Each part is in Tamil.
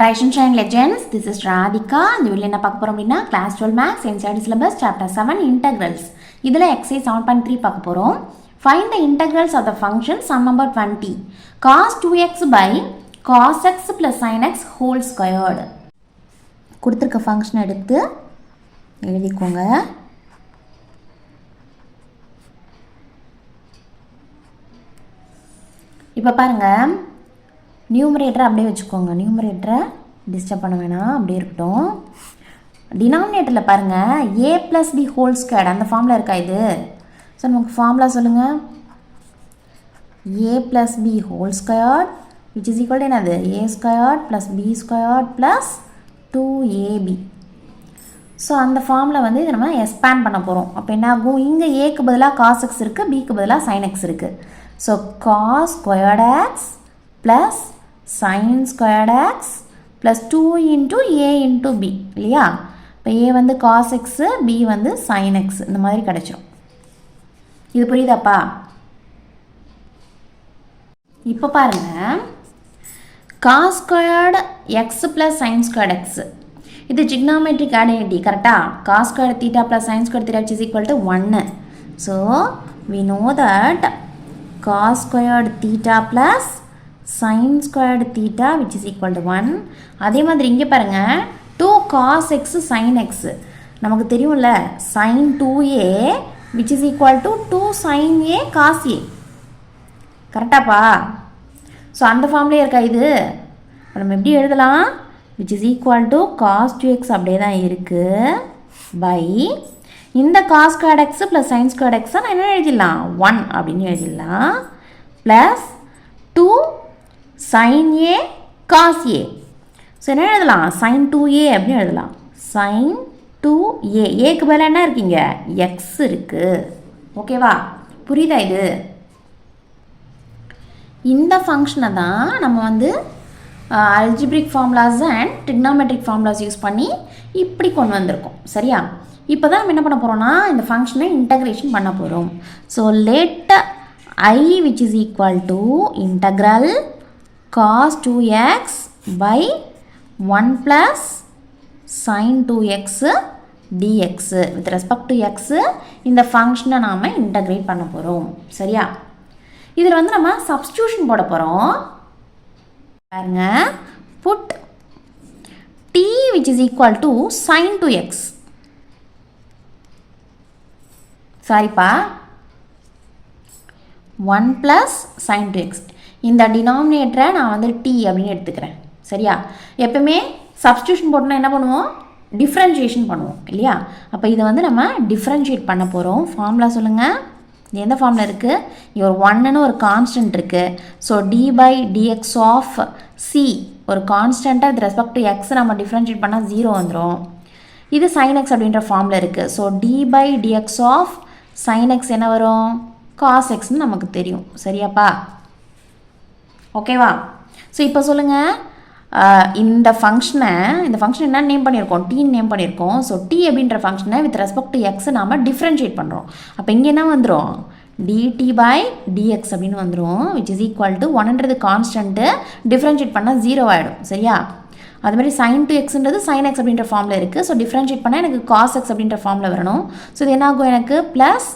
Rise and Shine Legends, this is Radhika. இந்த வீடியோல என்ன பார்க்க போறோம் அப்படின்னா class 12 maths NCERT syllabus chapter 7 integrals. இதுல exercise 7.3 பார்க்க போறோம். Find the integrals of the function sum number 20 cos 2x by cos x plus sin x whole squared. கொடுத்திருக்க ஃபங்க்ஷன் எடுத்து எழுதிக்கோங்க. இப்போ பாருங்க, நியூமரேட்டரை அப்படியே வச்சுக்கோங்க. நியூமரேட்டரை டிஸ்டர்ப் பண்ண வேணாம், அப்படியே இருக்கட்டும். டினாமினேட்டரில் பாருங்கள், A plus B whole squared அந்த ஃபார்மில் இருக்கா இது? ஸோ நமக்கு ஃபார்முலா சொல்லுங்கள். A plus B whole squared which is equal to என்னது? A squared plus B squared plus 2ab. So அந்த ஃபார்மில் வந்து இதை நம்ம எக்ஸ்பேண்ட் பண்ண போகிறோம். அப்போ என்ன ஆகும்? இங்கே ஏக்கு பதிலாக காஸ் எக்ஸ் இருக்குது, பிக்கு பதிலாக சைன் எக்ஸ் இருக்குது. So cos squared x plus sin squared x plus 2 into a into b இல்லையா? இப்போ a வந்து cos x, b வந்து sin x, இந்த மாதிரி கிடைச்சிரும். இது புரியுதாப்பா? இப்போ பாருங்க, cos squared x plus sin squared x இது trigonometric identity கரெக்டா? cos squared theta plus sin squared theta which is equal to 1. So we know that cos squared theta plus sin squared theta which is equal to 1. அதே மாதிரி இங்கே பாருங்கள், 2 cos x sin x நமக்கு தெரியும்ல, sin 2a which is equal to 2 sin a cos a. கரெக்டாப்பா? ஸோ அந்த ஃபார்ம்லேயே இருக்கா இது? நம்ம எப்படி எழுதலாம்? which is equal to cos 2x அப்படியே தான் இருக்குது by இந்த cos squared x plus sin squared x நான் என்ன எழுதிடலாம்? 1 அப்படின்னு எழுதிடலாம் plus 2 sin a cos a. So என்ன எழுதலாம்? sin 2a அப்படின்னு எழுதலாம். sin 2a, ஏக்கு பதிலாக என்ன இருக்கீங்க? எக்ஸ் இருக்குது. ஓகேவா? புரியுதா இது? இந்த ஃபங்க்ஷனை தான் நம்ம வந்து algebraic formulas and trigonometric formulas use பண்ணி இப்படி கொண்டு வந்திருக்கோம். சரியா? இப்போ தான் நம்ம என்ன பண்ண போகிறோம்னா, இந்த ஃபங்க்ஷனை இன்டகிரேஷன் பண்ண போகிறோம். So let I which is equal to integral cos 2x by 1 plus sin 2x dx with respect to x இந்த ஃபங்க்ஷனை நாம் இன்டகிரேட் பண்ண போகிறோம். சரியா? இதில் வந்து நம்ம சப்ஸ்டியூஷன் போட போகிறோம். பாருங்க, put t which is equal to sin 2x. சாரிப்பா, 1 plus sin 2x. இந்த டினாமினேட்டரை நான் வந்து t அப்படின்னு எடுத்துக்கிறேன். சரியா? எப்பவுமே சப்ஸ்டியூஷன் போட்டோன்னா என்ன பண்ணுவோம்? டிஃப்ரென்ஷியேஷன் பண்ணுவோம் இல்லையா? அப்போ இதை வந்து நம்ம டிஃப்ரென்ஷியேட் பண்ண போகிறோம். ஃபார்முலா சொல்லுங்கள். இது எந்த ஃபார்முலா இருக்குது? இங்கே ஒரு 1ன்னு ஒரு கான்ஸ்டன்ட் இருக்குது. So d by dx of c ஒரு கான்ஸ்டண்ட்டாக வித் ரெஸ்பெக்ட் டு எக்ஸ் நம்ம டிஃப்ரென்ஷியேட் பண்ணால் 0 வந்துடும். இது sin x அப்படின்ற ஃபார்முலா இருக்குது. So d by dx of sin x என்ன வரும்? cos xன்னு நமக்கு தெரியும். சரியாப்பா? ஓகேவா? ஸோ இப்போ சொல்லுங்கள், இந்த ஃபங்க்ஷனை என்ன நேம் பண்ணியிருக்கோம்? டீன்னு நேம் பண்ணியிருக்கோம். ஸோ டி அப்படின்ற ஃபங்க்ஷனை வித் ரெஸ்பெக்ட் டு எக்ஸை நாம் டிஃப்ரென்ஷியேட் பண்ணுறோம். அப்போ இங்கே என்ன வந்துடும்? dt by dx அப்படின்னு வந்துடும் விச் இஸ் ஈக்குவல் டு 1ன்றது கான்ஸ்டன்ட்டு, டிஃப்ரென்ஷியேட் பண்ணால் 0 ஆகிடும். சரியா? அது மாதிரி sin 2xன்றது sin x அப்படின்ற ஃபார்மில் இருக்குது. ஸோ டிஃப்ரென்ஷியேட் பண்ணால் எனக்கு cos x அப்படின்ற ஃபார்மில் வரணும். ஸோ இது என்ன ஆகும்? எனக்கு ப்ளஸ்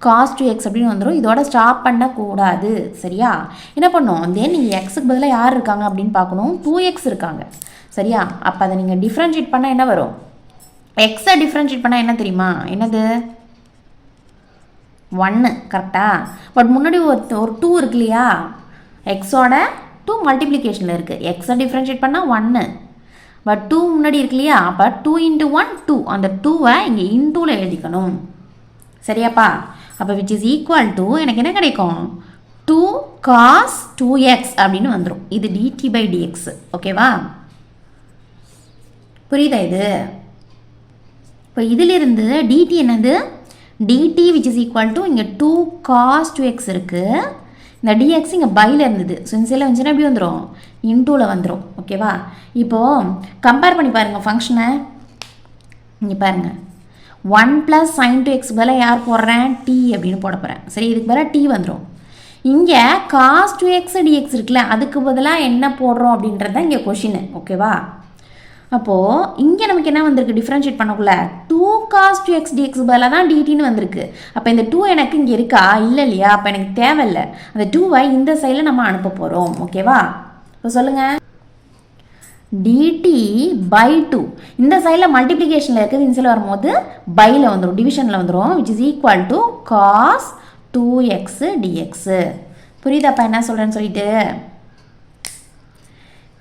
cos 2x அப்படின்னு வந்துடும். இதோட ஸ்டாப் பண்ணக்கூடாது. சரியா? என்ன பண்ணும்? தென் நீங்கள் எக்ஸுக்கு பதிலாக யார் இருக்காங்க அப்படின்னு பார்க்கணும். 2x இருக்காங்க. சரியா? அப்போ அதை நீங்கள் டிஃப்ரென்ஷியேட் பண்ணால் என்ன வரும்? எக்ஸை டிஃப்ரென்ஷியேட் பண்ணால் என்ன தெரியுமா? என்னது? 1. கரெக்டா? பட் முன்னாடி ஒரு 2 இருக்கு இல்லையா? எக்ஸோட 2 மல்டிப்ளிகேஷனில் இருக்குது. எக்ஸை டிஃப்ரென்ஷியேட் பண்ணால் 1, பட் 2 முன்னாடி இருக்கு இல்லையா? அப்போ 2 into 1 2. அந்த 2வை இங்கே இன்டூவில் எழுதிக்கணும். சரியாப்பா? அப்போ விச் இஸ் ஈக்குவல் டு எனக்கு என்ன கிடைக்கும்? 2 cos 2x அப்படின்னு வந்துடும். இது dt by dx. ஓகேவா? புரியுதா இது? இப்போ இதிலிருந்து dt என்னது? dt which is equal to இங்கே 2 cos 2x இருக்குது. இந்த dx இங்கே பையில் இருந்தது. ஸோ இந்த சைடில் வந்துச்சுன்னா எப்படி வந்துடும்? இன்டூவில் வந்துடும். ஓகேவா? இப்போது கம்பேர் பண்ணி பாருங்கள் ஃபங்க்ஷனை. இங்கே பாருங்கள், 1 plus sin 2x பதிலாக யார் போடுறேன்? t அப்படின்னு போட போகிறேன். சரி, இதுக்கு பதிலாக t வந்துடும். இங்கே cos 2x dx இருக்குல்ல, அதுக்கு பதிலாக என்ன போடுறோம் அப்படின்றது தான் இங்கே கொஷின். ஓகேவா? அப்போது இங்கே நமக்கு என்ன வந்திருக்கு டிஃப்ரென்ஷியேட் பண்ணக்குள்ள 2 cos 2x dx பதிலாக தான் dtன்னு வந்திருக்கு. அப்போ இந்த 2 எனக்கு இங்கே இருக்கா? இல்லை இல்லையா? அப்போ எனக்கு தேவையில்லை. அந்த 2வை இந்த சைடில் நம்ம அனுப்ப போகிறோம். ஓகேவா? இப்போ சொல்லுங்கள், dt by 2 இந்த சைடில் மல்டிப்ளிகேஷனில் இருக்குது, இந்த சைடில் வரும்போது பையில் வந்துடும், டிவிஷனில் வந்துடும், which is equal to cos 2x dx. புரியுதாப்பா என்ன சொல்கிறேன்னு சொல்லிட்டு?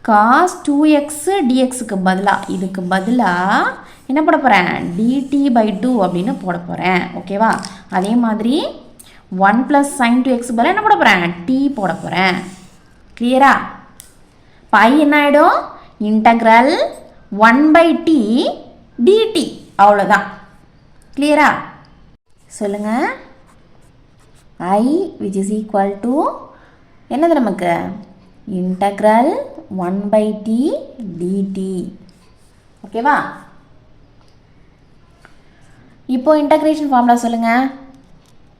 cos 2x dxக்கு பதிலாக இதுக்கு பதிலாக என்ன போட போகிறேன்? dt by 2 அப்படின்னு போட போகிறேன். ஓகேவா? அதே மாதிரி 1 + sin 2x பதிலாக என்ன போட போகிறேன்? t போட போகிறேன். கிளியரா? பை என்ன ஆகிடும்? Integral 1/t dt. அவ்வளோதான். கிளியரா? சொல்லுங்கள். I which is equal to என்னது நமக்கு? Integral 1/t dt. ஓகேவா? இப்போ இன்டகிரேஷன் ஃபார்முலா சொல்லுங்கள்.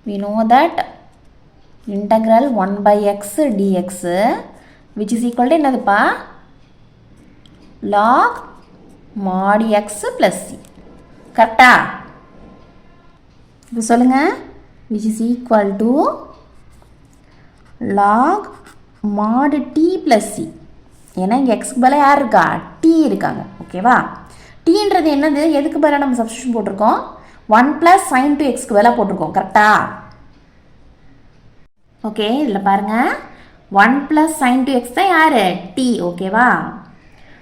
we know that integral 1/x dx which is equal to என்னதுப்பா? log mod x plus c. கரெக்டா? இப்போ சொல்லுங்கள், which is equal to log mod t plus c. ஏன்னா இங்கே எக்ஸ்க்கு பதிலாக யார் இருக்கா? t இருக்காங்க. ஓகேவா? டீன்றது என்னது? எதுக்கு பதிலாக நம்ம சப்ஸ்டியூஷன் போட்டிருக்கோம்? 1 + sin 2xக்கு பதிலாக போட்டிருக்கோம். கரெக்டா? ஓகே, இதில் பாருங்கள், 1 + sin 2x தான் யார்? t. ஓகேவா?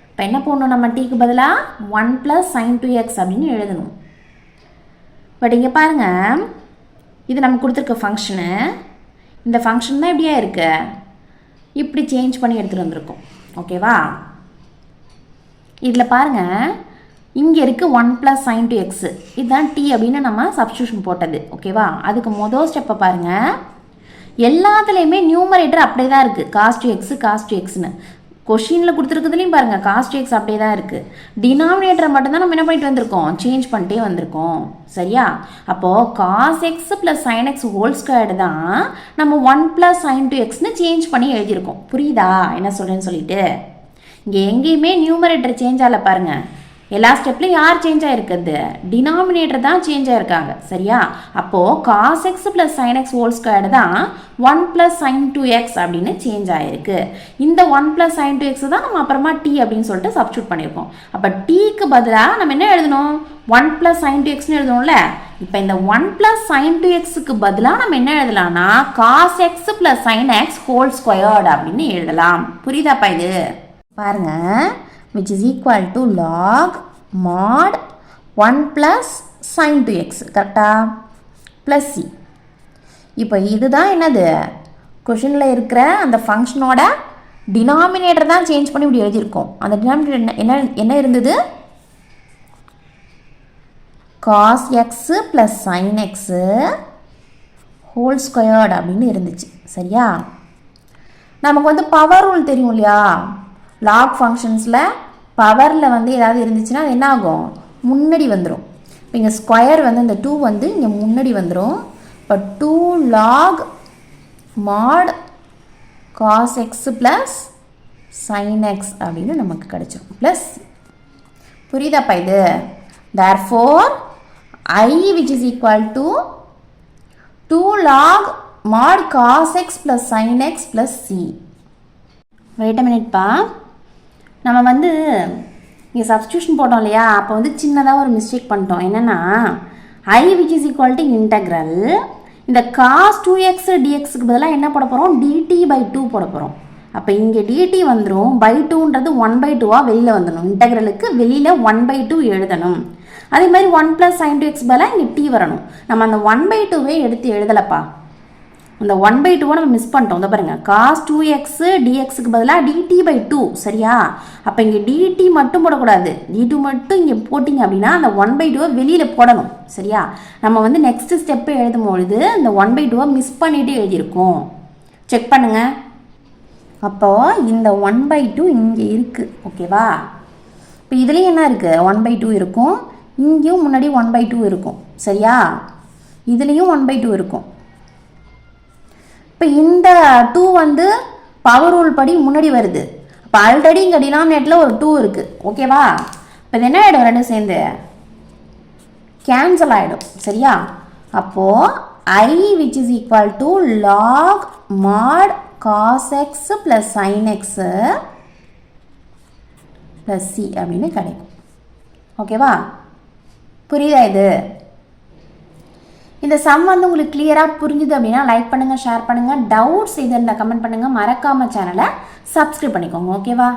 இப்போ என்ன போடணும்? நம்ம டீக்கு பதிலாக 1 + sin 2x அப்படின்னு எழுதணும். பட் இங்கே பாருங்கள், இது நமக்கு கொடுத்துருக்க ஃபங்க்ஷனு. இந்த ஃபங்க்ஷன் தான் எப்படியா இருக்கு? இப்படி சேஞ்ச் பண்ணி எடுத்துகிட்டு வந்திருக்கோம். ஓகேவா? இதில் பாருங்கள், இங்கே இருக்குது 1 + sin 2x, இதுதான் t அப்படின்னு நம்ம சப்ஸ்டியூஷன் போட்டது. ஓகேவா? அதுக்கு மொதல் ஸ்டெப்பை பாருங்கள், எல்லாத்துலேயுமே நியூமரேட்டர் அப்படியே தான் இருக்குது, cos 2x cos 2xன்னு. கொஷினில் கொடுத்துருக்குதுலையும் பாருங்கள், cos 2x அப்படியே தான் இருக்குது. டினாமினேட்டரை மட்டும்தான் நம்ம என்ன பண்ணிட்டு வந்திருக்கோம்? சேஞ்ச் பண்ணிட்டே வந்திருக்கோம். சரியா? அப்போது cos x + sin x whole squared தான் நம்ம 1 + sin 2xன்னு சேஞ்ச் பண்ணி எழுதியிருக்கோம். புரியுதா என்ன சொல்கிறேன்னு சொல்லிட்டு? இங்கே எங்கேயுமே நியூமரேட்டர் சேஞ்ச் ஆகலை பாருங்கள். எல்லா ஸ்டெப்லையும் யார் சேஞ்ச் ஆகிருக்குது? டினாமினேட்டர் தான் சேஞ்ச் ஆகிருக்காங்க. சரியா? அப்போது cos x + sin x whole squared தான் 1 + sin 2x அப்படின்னு சேஞ்ச் ஆகிருக்கு. இந்த 1 + sin 2x தான் நம்ம அப்புறமா t அப்படின்னு சொல்லிட்டு சப்ஸ்டியூட் பண்ணியிருக்கோம். அப்போ டீக்கு பதிலாக நம்ம என்ன எழுதணும்? 1 + sin 2xன்னு எழுதணும்ல. இப்போ இந்த 1 + sin 2xக்கு பதிலாக நம்ம என்ன எழுதலாம்னா cos x + sin x whole squared அப்படின்னு எழுதலாம். புரியுதாப்பா இது? பாருங்க, which is equal to log mod 1 + sin 2x. கரெக்டா? Plus c. இப்போ இதுதான் என்னது? கொஷினில் இருக்கிற அந்த ஃபங்க்ஷனோட டினாமினேட்டர் தான் சேஞ்ச் பண்ணி இப்படி எழுதியிருக்கோம். அந்த டினாமினேட்டர் என்ன இருந்தது? cos x + sin x whole squared அப்படின்னு இருந்துச்சு. சரியா? நமக்கு வந்து பவர் ரூல் தெரியும் இல்லையா? லாக் ஃபங்க்ஷன்ஸில் பவரில் வந்து ஏதாவது இருந்துச்சுன்னா அது என்ன ஆகும்? முன்னாடி வந்துடும். இப்போ இங்கே ஸ்கொயர் வந்து இந்த 2 வந்து இங்கே முன்னாடி வந்துடும். இப்போ 2 log mod cos x + sin x அப்படின்னு நமக்கு கிடைச்சிடும். ப்ளஸ் புரியுதாப்பா இது? therefore I which is equal to 2 log mod cos x + sin x plus c. wait a minute பா, நம்ம வந்து இங்கே சப்ஸ்டியூஷன் போட்டோம் இல்லையா? அப்போ வந்து சின்னதாக ஒரு மிஸ்டேக் பண்ணிட்டோம். என்னென்னா I which is equal to integral இந்த cos 2x dxக்கு பதிலாக என்ன போட போகிறோம்? dt by 2 போட போகிறோம். அப்போ இங்கே dt வந்துடும், by 2ன்றது 1/2 வெளியில் வந்துடும். இன்டெக்ரலுக்கு வெளியில் 1/2 எழுதணும். அதே மாதிரி 1 + sin 2x பதிலாக இங்கே t வரணும். நம்ம அந்த 1/2 எடுத்து எழுதலைப்பா. அந்த 1/2 நம்ம மிஸ் பண்ணிட்டோம். இந்த பாருங்க, cos 2x dxக்கு பதிலாக dt by 2. சரியா? அப்போ இங்கே dt மட்டும் போடக்கூடாது, dt மட்டும் இங்கே போட்டிங்க அப்படின்னா அந்த 1/2 வெளியில் போடணும். சரியா? நம்ம வந்து நெக்ஸ்ட் ஸ்டெப்பை எழுதும் பொழுது இந்த 1/2 மிஸ் பண்ணிட்டு எழுதியிருக்கோம். செக் பண்ணுங்க. அப்போது இந்த 1/2 இங்கே இருக்குது. ஓகேவா? இப்போ இதுலேயும் என்ன இருக்குது? 1/2 இருக்கும், இங்கேயும் முன்னாடி 1/2 இருக்கும். சரியா? இதுலேயும் 1/2 இருக்கும். இப்போ இந்த 2 வந்து பவர் ரூல் படி முன்னாடி வருது. இப்போ ஆல்ரெடி இங்கே டினாமினேட்டில் ஒரு 2 இருக்குது. ஓகேவா? இப்போ இது என்ன ஆகிடும், ரெண்டும் சேர்ந்து கேன்சல் ஆகிடும். சரியா? அப்போது I which is equal to log mod cos x plus sin x plus c அப்படின்னு கிடைக்கும். ஓகேவா? புரியுதா இது? இந்த சம் வந்து உங்களுக்கு கிளியராக புரிஞ்சுது அப்படின்னா லைக் பண்ணுங்கள், ஷேர் பண்ணுங்கள். டவுட்ஸ் இது கமெண்ட் பண்ணுங்கள். மறக்காமல் சேனலை சப்ஸ்கிரைப் பண்ணிக்கோங்க. ஓகேவா?